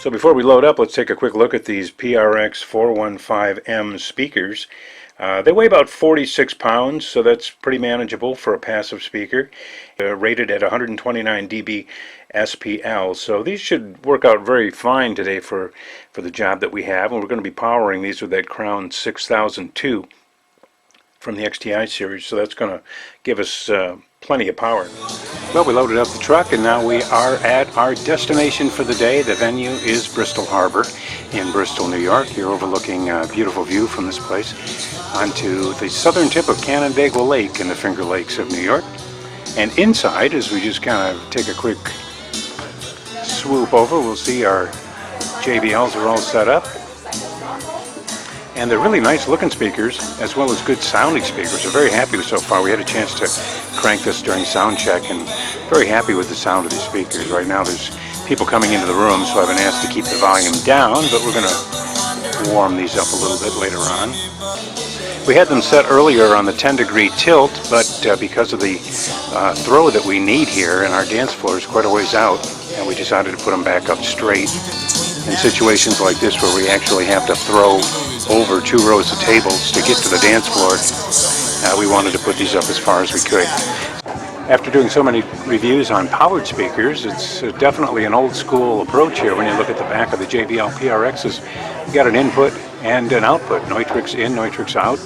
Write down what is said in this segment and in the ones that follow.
So before we load up, let's take a quick look at these PRX415M speakers. They weigh about 46 pounds, so that's pretty manageable for a passive speaker. Rated at 129 dB SPL, so these should work out very fine today for the job that we have. And we're going to be powering these with that Crown 6002 from the XTI series, so that's going to give us plenty of power. Well, we loaded up the truck and now we are at our destination for the day. The venue is Bristol Harbor in Bristol, New York. You're overlooking a beautiful view from this place onto the southern tip of Canandaigua Lake in the Finger Lakes of New York. And inside, as we just kind of take a quick swoop over, we'll see our JBLs are all set up. And they're really nice looking speakers, as well as good sounding speakers. We're very happy with so far. We had a chance to crank this during sound check and very happy with the sound of these speakers. Right now there's people coming into the room, so I've been asked to keep the volume down, but we're going to warm these up a little bit later on. We had them set earlier on the 10-degree tilt, but because of the throw that we need here, and our dance floor is quite a ways out, and we decided to put them back up straight. In situations like this where we actually have to throw over 2 rows of tables to get to the dance floor, we wanted to put these up as far as we could. After doing so many reviews on powered speakers, it's definitely an old school approach here. When you look at the back of the JBL PRXs, you've got an input and an output, Neutrix in, Neutrix out,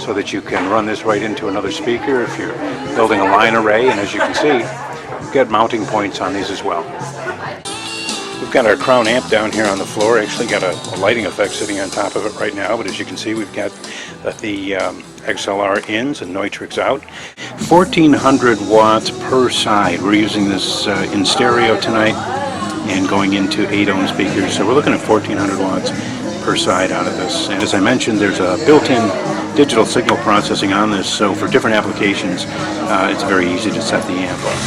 so that you can run this right into another speaker if you're building a line array. And as you can see, we've got mounting points on these as well. We've got our Crown amp down here on the floor. Actually got a lighting effect sitting on top of it right now, but as you can see, we've got the XLR ins and Neutrix out. 1400 watts per side. We're using this in stereo tonight and going into 8-ohm speakers, so we're looking at 1400 watts per side out of this. And as I mentioned, there's a built-in digital signal processing on this, so for different applications it's very easy to set the amp up.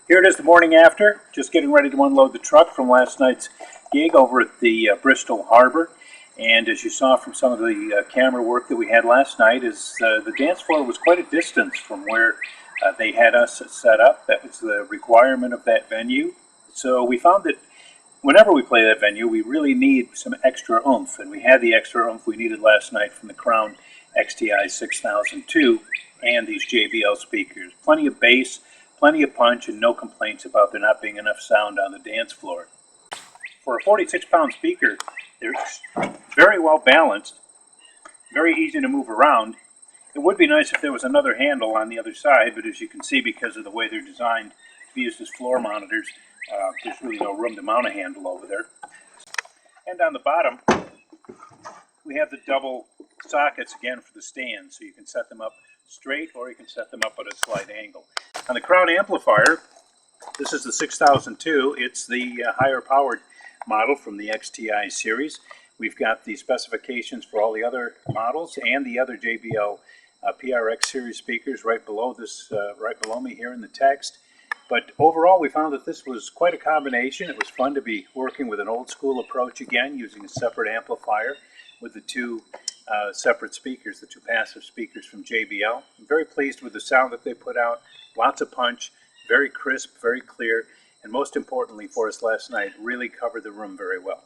Here it is the morning after, just getting ready to unload the truck from last night's gig over at the Bristol Harbor. And as you saw from some of the camera work that we had last night, is the dance floor was quite a distance from where they had us set up. That was the requirement of that venue. So we found that whenever we play that venue, we really need some extra oomph. And we had the extra oomph we needed last night from the Crown XTI 6002 and these JBL speakers. Plenty of bass, plenty of punch, and no complaints about there not being enough sound on the dance floor. For a 46-pound speaker, they're very well balanced, very easy to move around. It would be nice if there was another handle on the other side, but as you can see, because of the way they're designed to be used as floor monitors, there's really no room to mount a handle over there. And on the bottom, we have the double sockets again for the stand, so you can set them up straight or you can set them up at a slight angle. On the Crown amplifier, this is the 6002. It's the higher powered model from the XTI series. We've got the specifications for all the other models and the other JBL PRX series speakers right below this, right below me here in the text. But overall, we found that this was quite a combination. It was fun to be working with an old school approach again, using a separate amplifier with the 2 separate speakers, the 2 passive speakers from JBL. I'm very pleased with the sound that they put out. Lots of punch, very crisp, very clear, and most importantly for us last night, really covered the room very well.